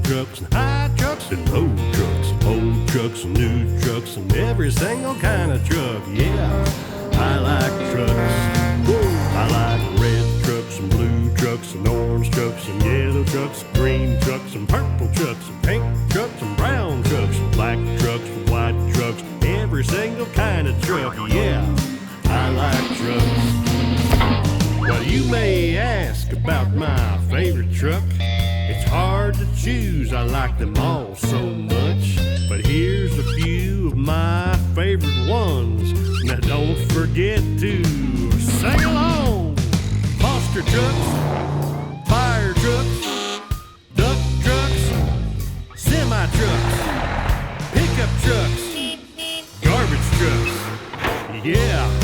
trucks and high trucks and low trucks, old trucks and new trucks and every single kind of truck. Yeah, I like trucks. Woo! I like red trucks and blue trucks and orange trucks and yellow trucks, green trucks and purple trucks and pink trucks and brown trucks, black trucks and white trucks, every single kind of truck. Yeah, I like trucks. Well, you may ask about my favorite truck. It's hard to choose, I like them all so much. But here's a few of my favorite ones. Now don't forget to sing along. Monster trucks, fire trucks, duck trucks, semi trucks, pickup trucks, garbage trucks. Yeah.